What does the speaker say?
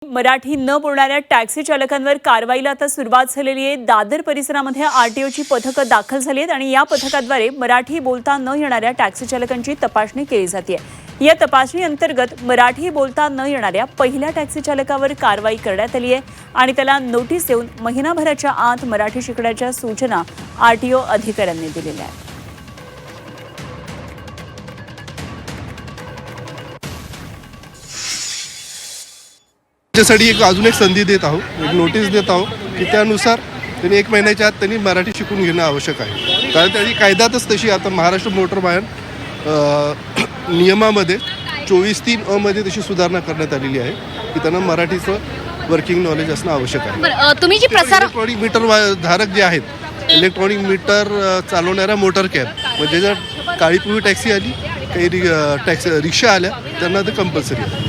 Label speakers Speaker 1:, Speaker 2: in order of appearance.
Speaker 1: मराठी न बोलणाऱ्या टॅक्सी चालकांवर कारवाईला आता सुरुवात झालेली आहे। दादर परिसरामध्ये आरटीओची पथकं दाखल झाली आहेत आणि या पथकाद्वारे मराठी बोलता न येणाऱ्या टॅक्सी चालकांची तपासणी केली जाते। या तपासणी अंतर्गत मराठी बोलता न येणाऱ्या पहिल्या टॅक्सी चालकावर कारवाई करण्यात आली आहे आणि त्याला नोटीस देऊन महिनाभराच्या आत मराठी शिकण्याच्या सूचना आरटीओ अधिकाऱ्यांनी दिलेल्या आहेत।
Speaker 2: त्यासाठी अजून एक संधी देत आहोत, एक नोटीस देत आहोत की त्यानुसार त्यांनी 1 महिन्याच्या आत त्यांनी मराठी शिकून घेणं आवश्यक आहे। कारण त्याची कायद्यातच तशी आता महाराष्ट्र मोटर वाहन नियमामध्ये 24(3) मध्ये तशी सुधारणा करण्यात आलेली आहे की त्यांना मराठीचं वर्किंग नॉलेज असणं आवश्यक आहे।
Speaker 3: तुम्ही जी
Speaker 2: इलेक्ट्रॉनिक मीटर धारक जे आहेत, इलेक्ट्रॉनिक मीटर चालवणाऱ्या मोटर कॅब म्हणजे जर काळी पिवळी टॅक्सी आली, काही टॅक्सी रिक्षा आल्या, त्यांना ते कंपल्सरी आहे।